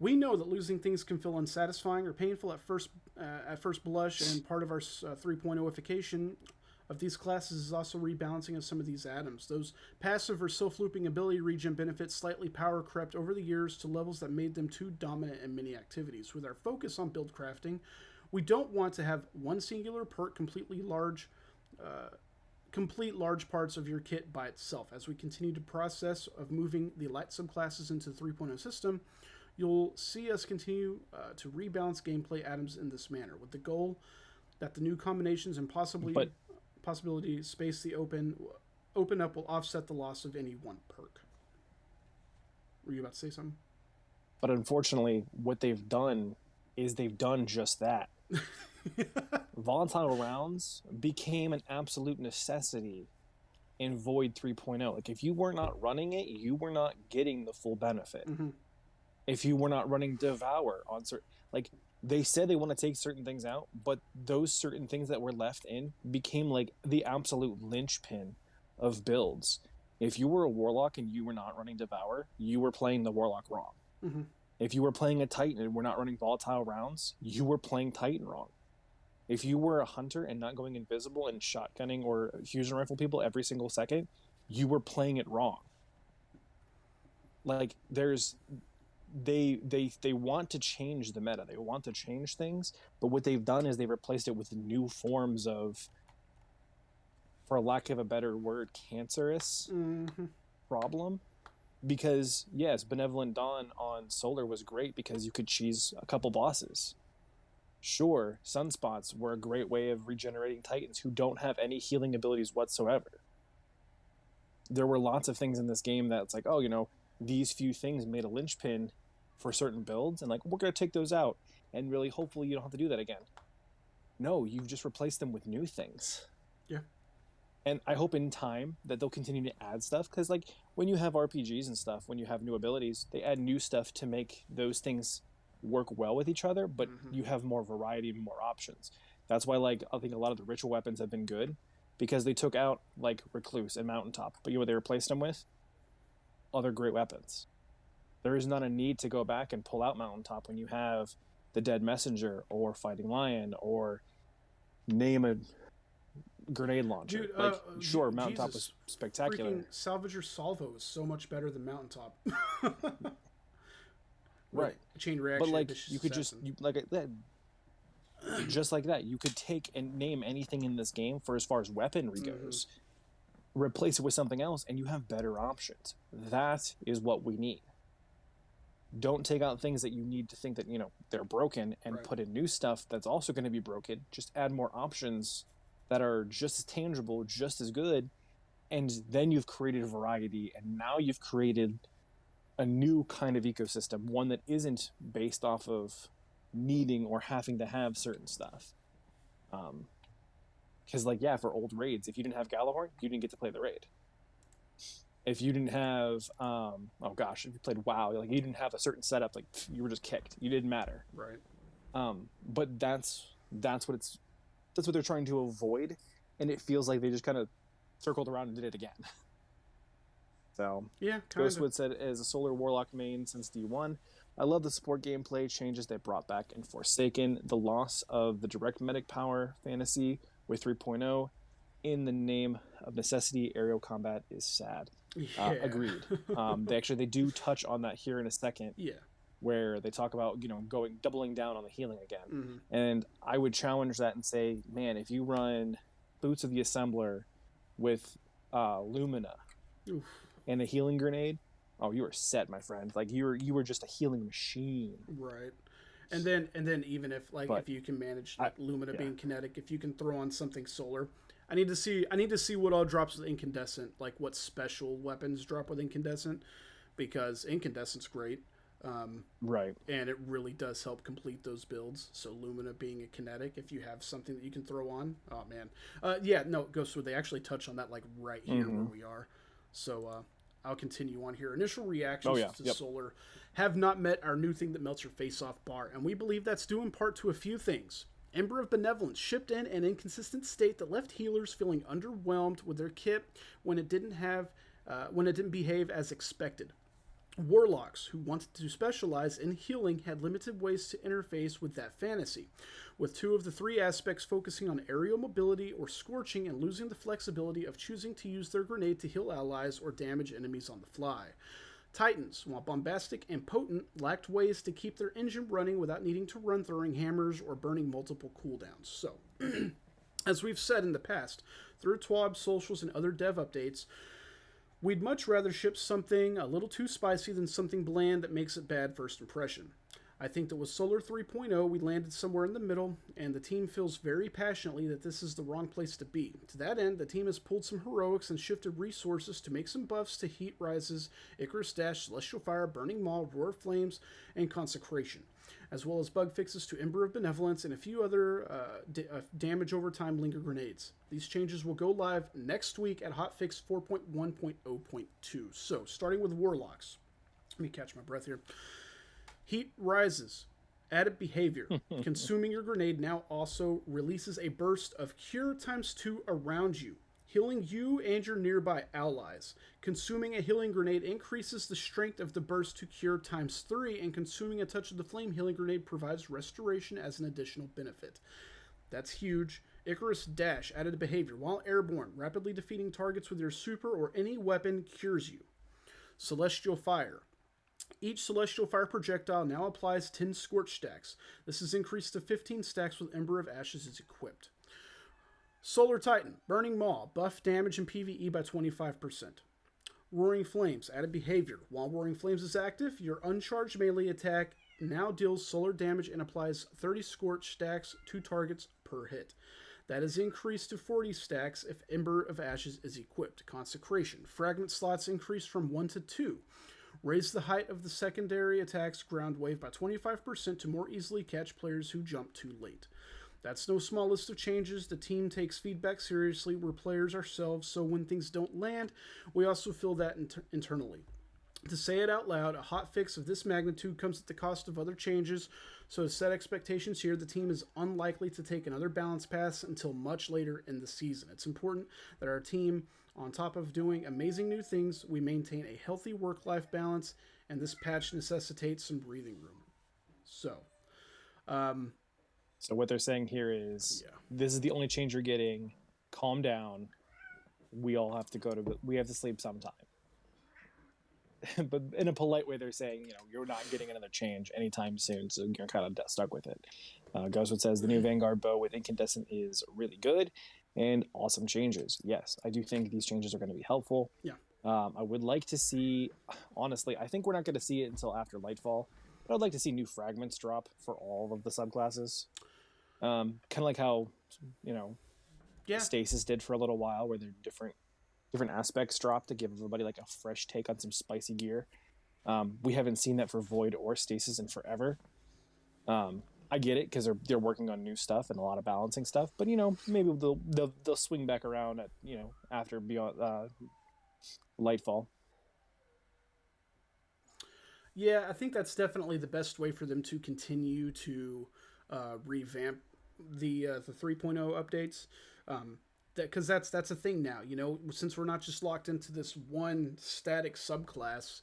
We know that losing things can feel unsatisfying or painful at first blush, and part of our 3.0ification of these classes is also rebalancing of some of these atoms. Those passive or self-looping ability regen benefits slightly power crept over the years to levels that made them too dominant in many activities. With our focus on build crafting, we don't want to have one singular perk complete large parts of your kit by itself. As we continue the process of moving the light subclasses into the 3.0 system, you'll see us continue to rebalance gameplay atoms in this manner, with the goal that the new combinations and possibility space the open up will offset the loss of any one perk. Were you about to say something? But unfortunately, what they've done is they've done just that. Volatile rounds became an absolute necessity in Void 3.0. Like, if you were not running it, you were not getting the full benefit. Mm-hmm. If you were not running Devour on certain, like, they said they want to take certain things out, but those certain things that were left in became like the absolute linchpin of builds. If you were a Warlock and you were not running Devour, you were playing the Warlock wrong. Mm-hmm. If you were playing a Titan and were not running volatile rounds, you were playing Titan wrong. If you were a Hunter and not going invisible and shotgunning or fusion rifle people every single second, you were playing it wrong. Like, they want to change the meta. They want to change things, but what they've done is they've replaced it with new forms of, for lack of a better word, cancerous problem. Because, yes, Benevolent Dawn on Solar was great because you could cheese a couple bosses. Sure, Sunspots were a great way of regenerating Titans who don't have any healing abilities whatsoever. There were lots of things in this game that's like, oh, you know, these few things made a linchpin for certain builds, and like, we're going to take those out, and really, hopefully, you don't have to do that again. No, you've just replaced them with new things. Yeah. And I hope in time that they'll continue to add stuff, because like when you have RPGs and stuff, when you have new abilities, they add new stuff to make those things work well with each other, but you have more variety and more options. That's why, like, I think a lot of the ritual weapons have been good, because they took out like Recluse and Mountaintop, but you know what they replaced them with? Other great weapons. There is not a need to go back and pull out Mountaintop when you have the Dead Messenger or Fighting Lion or name a grenade launcher. Dude, like, sure, Mountaintop was spectacular. Freaking Salvager Salvo is so much better than Mountaintop. Right. Chain reaction. But like, you could just just like that, you could take and name anything in this game for as far as weaponry goes, replace it with something else, and you have better options. That is what we need. Don't take out things that you need to think that, you know, they're broken and put in new stuff that's also going to be broken. Just add more options that are just as tangible, just as good, and then you've created variety, and now you've created a new kind of ecosystem, one that isn't based off of needing or having to have certain stuff. Because, like, yeah, for old raids, if you didn't have Galahorn, you didn't get to play the raid. If you didn't have, if you played WoW, like, you didn't have a certain setup, like, you were just kicked. You didn't matter. Right. But that's what they're trying to avoid, and it feels like they just kind of circled around and did it again. So, yeah, Ghostwood said, as a Solar Warlock main since D1, I love the support gameplay changes they brought back in Forsaken. The loss of the direct medic power fantasy with 3.0 in the name of necessity aerial combat is sad. Yeah. Agreed. They do touch on that here in a second. Yeah. Where they talk about, you know, doubling down on the healing again. And I would challenge that and say, man, if you run Boots of the Assembler with Lumina and a healing grenade, oh, you are set, my friend. Like, you were just a healing machine. Right. And then even if like But if you can manage like Lumina yeah. being kinetic, if you can throw on something solar, I need to see what all drops with incandescent, like what special weapons drop with incandescent, because incandescent's great. Right. And it really does help complete those builds. So Lumina being a kinetic, if you have something that you can throw on, oh man, yeah, no, Ghost, they actually touch on that like right here where we are. So I'll continue on here. Initial reactions to solar have not met our new thing that melts your face off bar, and we believe that's due in part to a few things. Ember of Benevolence shipped in an inconsistent state that left healers feeling underwhelmed with their kit when it didn't behave as expected. Warlocks, who wanted to specialize in healing, had limited ways to interface with that fantasy, with 2 of the 3 aspects focusing on aerial mobility or scorching and losing the flexibility of choosing to use their grenade to heal allies or damage enemies on the fly. Titans, while bombastic and potent, lacked ways to keep their engine running without needing to run throwing hammers or burning multiple cooldowns. So, as we've said in the past, through TWAB, socials, and other dev updates, we'd much rather ship something a little too spicy than something bland that makes it bad first impression. I think that with Solar 3.0, we landed somewhere in the middle, and the team feels very passionately that this is the wrong place to be. To that end, the team has pulled some heroics and shifted resources to make some buffs to Heat Rises, Icarus Dash, Celestial Fire, Burning Maw, Roar of Flames, and Consecration, as well as bug fixes to Ember of Benevolence and a few other damage over time Linger Grenades. These changes will go live next week at Hotfix 4.1.0.2. So, starting with Warlocks. Let me catch my breath here. Heat Rises. Added behavior. Consuming your grenade now also releases a burst of Cure ×2 around you, healing you and your nearby allies. Consuming a healing grenade increases the strength of the burst to Cure ×3, and consuming a Touch of the Flame healing grenade provides restoration as an additional benefit. That's huge. Icarus Dash. Added behavior. While airborne, rapidly defeating targets with your super or any weapon cures you. Celestial Fire. Each Celestial Fire projectile now applies 10 Scorch stacks. This is increased to 15 stacks with Ember of Ashes is equipped. Solar Titan, Burning Maw, buff damage and PvE by 25%. Roaring Flames, added behavior. While Roaring Flames is active, your uncharged melee attack now deals solar damage and applies 30 Scorch stacks to targets per hit. That is increased to 40 stacks if Ember of Ashes is equipped. Consecration, fragment slots increased from 1 to 2. Raise the height of the secondary attack's ground wave by 25% to more easily catch players who jump too late. That's no small list of changes. The team takes feedback seriously. We're players ourselves, so when things don't land, we also feel that internally. To say it out loud, a hotfix of this magnitude comes at the cost of other changes, so to set expectations here, the team is unlikely to take another balance pass until much later in the season. It's important that our team, on top of doing amazing new things, we maintain a healthy work-life balance, and this patch necessitates some breathing room. So what they're saying here is, this is the only change you're getting. Calm down. We all have to we have to sleep sometime. But in a polite way, they're saying, you're not getting another change anytime soon, so you're kind of stuck with it. Ghostwood says the new Vanguard bow with incandescent is really good and awesome changes. Yes, I do think these changes are going to be helpful. Yeah. I would like to see, honestly, I think we're not going to see it until after Lightfall, but I'd like to see new fragments drop for all of the subclasses. Kind of like how, Stasis did for a little while, where they're different aspects drop to give everybody like a fresh take on some spicy gear. We haven't seen that for Void or Stasis in forever. I get it because they're working on new stuff and a lot of balancing stuff, but maybe they'll swing back around at after beyond Lightfall. Yeah, I think that's definitely the best way for them to continue to revamp the 3.0 updates. Because that's a thing now, since we're not just locked into this one static subclass,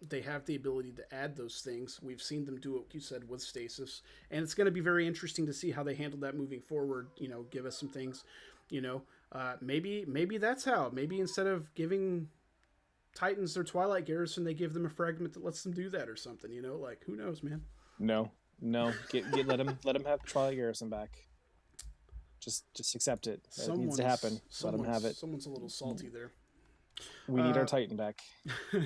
they have the ability to add those things. We've seen them do it, like you said, with Stasis, and it's going to be very interesting to see how they handle that moving forward. Give us some things, maybe that's how. Maybe instead of giving Titans their Twilight Garrison, they give them a fragment that lets them do that or something. Like who knows, man? No, let them have Twilight Garrison back. Just accept it. It needs to happen. Let them have it. Someone's a little salty there. We need our Titan back.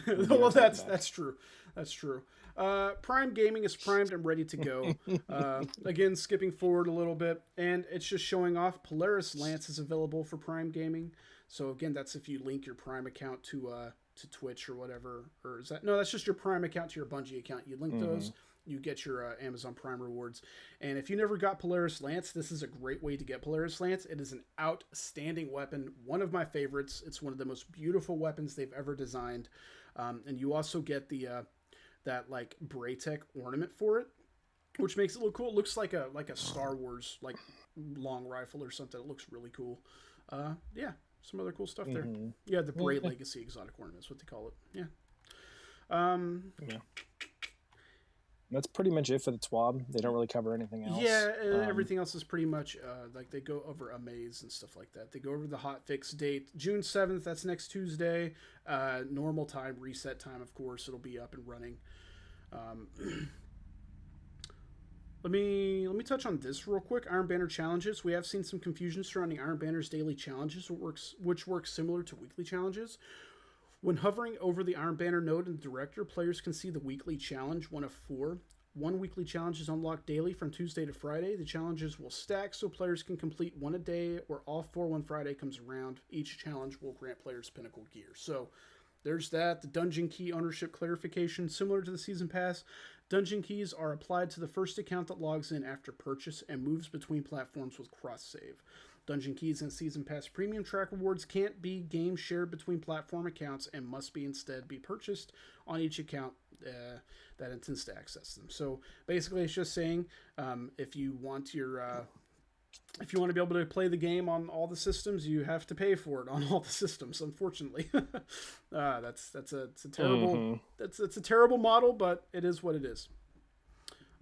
Well, that's true. That's true. Prime Gaming is primed and ready to go. Again, skipping forward a little bit, and it's just showing off Polaris Lance is available for Prime Gaming. So again, that's if you link your Prime account to Twitch or whatever, or is that no? That's just your Prime account to your Bungie account. You link those, you get your Amazon Prime rewards. And if you never got Polaris Lance, this is a great way to get Polaris Lance. It is an outstanding weapon, one of my favorites. It's one of the most beautiful weapons they've ever designed. And you also get the that like Braytech ornament for it, which makes it look cool. It looks like a Star Wars like long rifle or something. It looks really cool. Yeah, some other cool stuff there. Yeah, the Bray Legacy exotic ornament is what they call it. Yeah. Yeah. That's pretty much it for the TWAB. They don't really cover anything else. Yeah, everything else is pretty much like they go over a maze and stuff like that. They go over the hotfix date, June 7th. That's next Tuesday. Normal time, reset time, of course. It'll be up and running. Let me touch on this real quick. Iron Banner challenges. We have seen some confusion surrounding Iron Banner's daily challenges, which works similar to weekly challenges. When hovering over the Iron Banner node in the director, players can see the weekly challenge, one of 4. One weekly challenge is unlocked daily from Tuesday to Friday. The challenges will stack so players can complete one a day or all 4 when Friday comes around. Each challenge will grant players pinnacle gear. So there's that. The dungeon key ownership clarification, similar to the season pass. Dungeon keys are applied to the first account that logs in after purchase and moves between platforms with cross-save. Dungeon keys and season pass premium track rewards can't be game shared between platform accounts and must be instead be purchased on each account that intends to access them. So basically, it's just saying if you want to be able to play the game on all the systems, you have to pay for it on all the systems. Unfortunately, that's a terrible that's a terrible model, but it is what it is.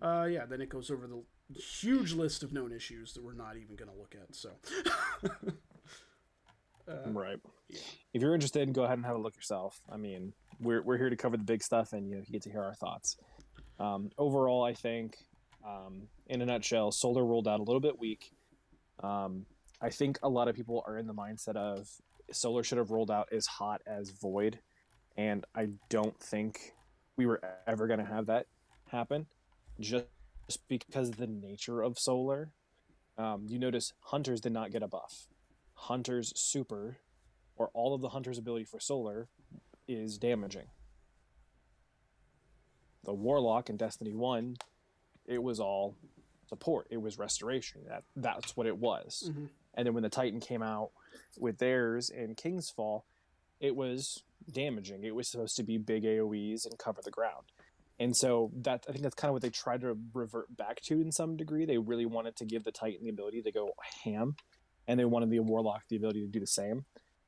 Yeah. Then it goes over the huge list of known issues that we're not even going to look at. So, right. Yeah. If you're interested, go ahead and have a look yourself. I mean, we're here to cover the big stuff, and you get to hear our thoughts. Overall, I think, in a nutshell, Solar rolled out a little bit weak. I think a lot of people are in the mindset of Solar should have rolled out as hot as Void, and I don't think we were ever going to have that happen. Just because of the nature of Solar. You notice Hunters did not get a buff. Hunter's super, or all of the Hunter's ability for Solar, is damaging. The Warlock in Destiny 1, it was all support. It was restoration. That's what it was. Mm-hmm. And then when the Titan came out with theirs in King's Fall, it was damaging. It was supposed to be big AoEs and cover the ground. And so I think that's kind of what they tried to revert back to in some degree. They really wanted to give the Titan the ability to go ham, and they wanted the Warlock the ability to do the same.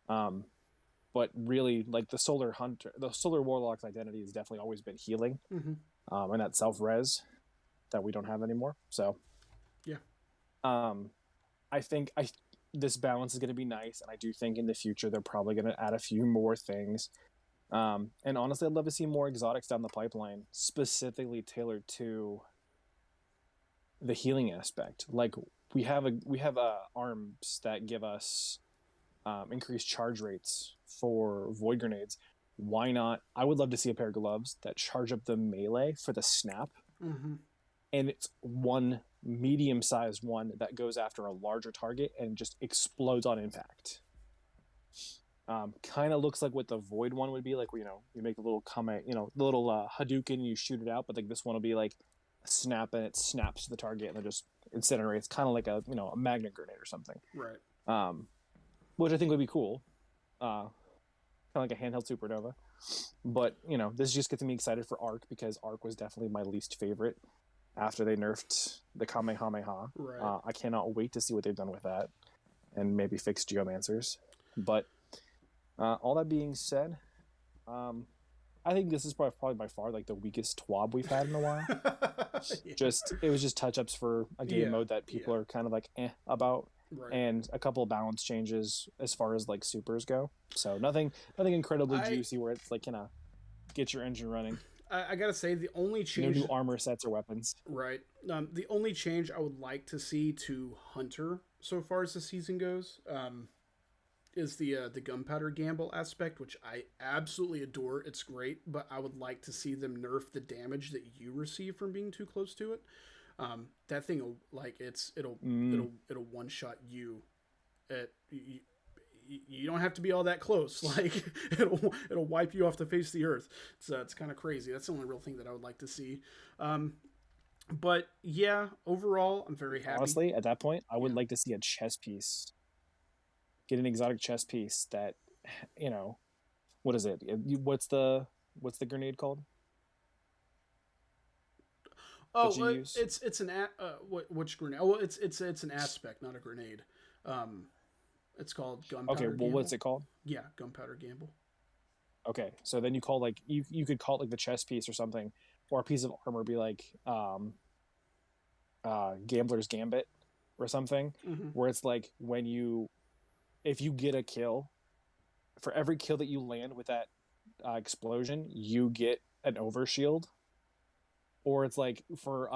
But really, like the Solar Warlock's identity has definitely always been healing, and that self-res that we don't have anymore. So, yeah. I think this balance is going to be nice, and I do think in the future they're probably going to add a few more things. And honestly, I'd love to see more exotics down the pipeline, specifically tailored to the healing aspect. Like we have arms that give us increased charge rates for void grenades. Why not? I would love to see a pair of gloves that charge up the melee for the snap, and it's one medium-sized one that goes after a larger target and just explodes on impact. Kind of looks like what the Void one would be like, where, you make a little comment, the little Hadouken and you shoot it out, but like this one will be like a snap and it snaps to the target and then just incinerates, kind of like a magnet grenade or something. Right. Which I think would be cool. Kind of like a handheld supernova. But, this just gets me excited for Arc, because Arc was definitely my least favorite after they nerfed the Kamehameha. Right. I cannot wait to see what they've done with that and maybe fix Geomancers. But all that being said, I think this is probably by far like the weakest TWAB we've had in a while. Yeah. It was just touch-ups for a game mode that people are kind of like about, and a couple of balance changes as far as like supers go. So nothing incredibly juicy where it's like get your engine running. I gotta say, the only change, no new armor sets or weapons. Right. The only change I would like to see to Hunter so far as the season goes, is the gunpowder gamble aspect, which I absolutely adore. It's great, but I would like to see them nerf the damage that you receive from being too close to it. That thing will like it'll one shot you. You don't have to be all that close. Like it'll wipe you off the face of the earth. It's kind of crazy. That's the only real thing that I would like to see. But yeah, overall, I'm very happy. Honestly, at that point, I would like to see a chess piece. Get an exotic chess piece that, what is it? What's the grenade called? Oh, it's an which grenade? Oh, it's an aspect, not a grenade. It's called gunpowder. Okay, well, gamble. What's it called? Yeah, gunpowder gamble. Okay, so then you call like you could call it like the chess piece or something, or a piece of armor be like Gambler's Gambit or something, where it's like if you get a kill, for every kill that you land with that explosion, you get an overshield. Or it's like for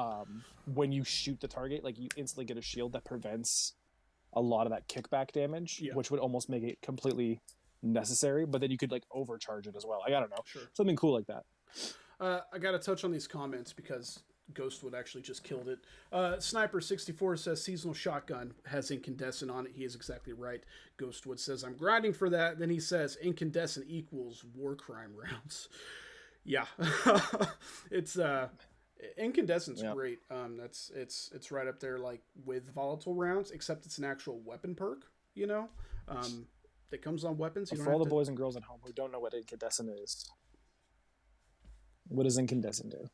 when you shoot the target, like you instantly get a shield that prevents a lot of that kickback damage, which would almost make it completely necessary. But then you could like overcharge it as well. I don't know, something cool like that. I got to touch on these comments because Ghostwood actually just killed it. Sniper64 says seasonal shotgun has incandescent on it. He is exactly right. Ghostwood says I'm grinding for that. Then he says incandescent equals war crime rounds. Yeah, it's incandescent's great. It's right up there like with volatile rounds, except it's an actual weapon perk. That comes on weapons. For all the boys and girls at home who don't know what incandescent is, what does incandescent do?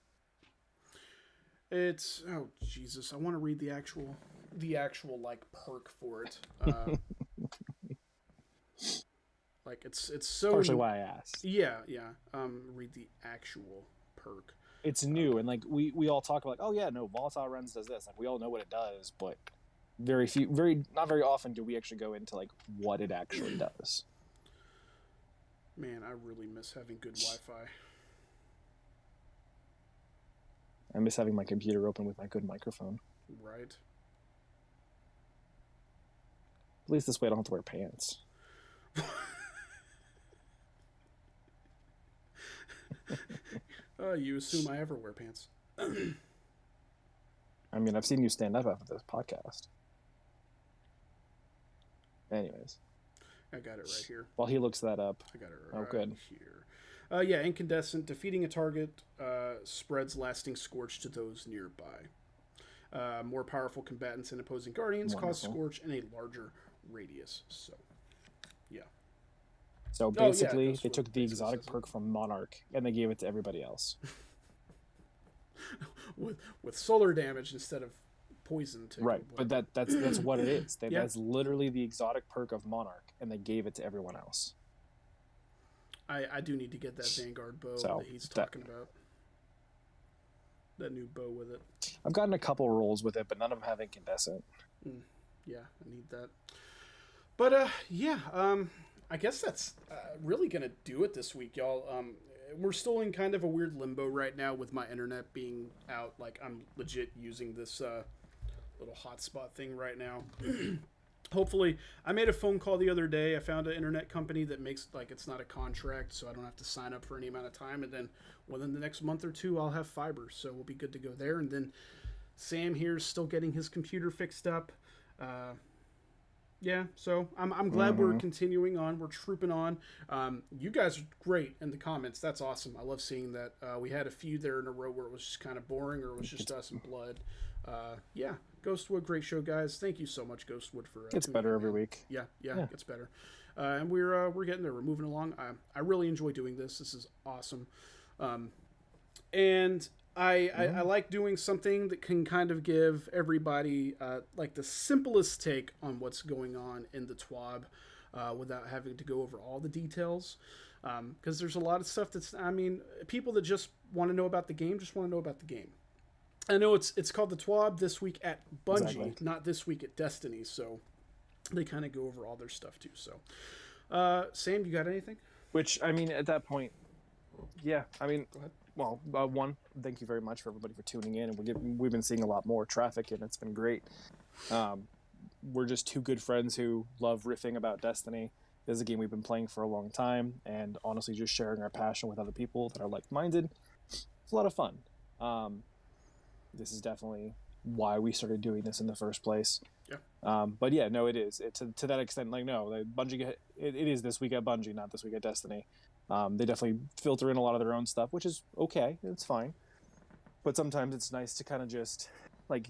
It's Jesus! I want to read the actual like perk for it. Like it's so partially why I asked. Yeah. Read the actual perk. It's new, and like we all talk about, like, oh yeah, no, volatile runs does this. Like we all know what it does, but not very often do we actually go into like what it actually does. Man, I really miss having good Wi-Fi. I miss having my computer open with my good microphone. Right. At least this way I don't have to wear pants. You assume I ever wear pants. I mean, I've seen you stand up after this podcast. Anyways. I got it right here. While he looks that up. I got it right good. Here. Yeah, incandescent. Defeating a target spreads lasting scorch to those nearby. More powerful combatants and opposing guardians cause scorch in a larger radius. So, yeah. So basically, they took the exotic perk from Monarch and they gave it to everybody else. with solar damage instead of poison. Right, but that's what it is. That's literally the exotic perk of Monarch, and they gave it to everyone else. I do need to get that Vanguard bow that he's talking about. That new bow with it. I've gotten a couple rolls with it, but none of them have incandescent. Yeah, I need that. But I guess that's really gonna do it this week, y'all. We're still in kind of a weird limbo right now with my internet being out. Like I'm legit using this little hotspot thing right now. Hopefully, I made a phone call the other day. I found an internet company that makes like it's not a contract, so I don't have to sign up for any amount of time. And then within the next month or two, I'll have fiber, so we'll be good to go there. And then Sam here's still getting his computer fixed up. Yeah, so I'm glad we're continuing on. We're trooping on. You guys are great in the comments. That's awesome. I love seeing that. We had a few there in a row where it was just kind of boring or it was just us and blood. Yeah, Ghostwood, great show, guys. Thank you so much, Ghostwood, for it's better every week. Yeah, it gets better. And we're getting there. We're moving along. I really enjoy doing this. This is awesome. And I like doing something that can kind of give everybody like the simplest take on what's going on in the TWAB without having to go over all the details. Because there's a lot of stuff people that just want to know about the game just want to know about the game. I know it's called the TWAB this week at Bungie, not this week at Destiny, so they kind of go over all their stuff too. So, Sam, you got anything? Which, I mean, at that point, yeah, I mean, go ahead. Well, one, thank you very much for everybody for tuning in, and we've been seeing a lot more traffic, and it's been great. We're just two good friends who love riffing about Destiny, This is a game we've been playing for a long time, and honestly, just sharing our passion with other people that are like-minded, it's a lot of fun. This is definitely why we started doing this in the first place. Yeah. But yeah, no, it is. To that extent, like, no, Bungie, it is this week at Bungie, not this week at Destiny. They definitely filter in a lot of their own stuff, which is okay. It's fine. But sometimes it's nice to kind of just, like,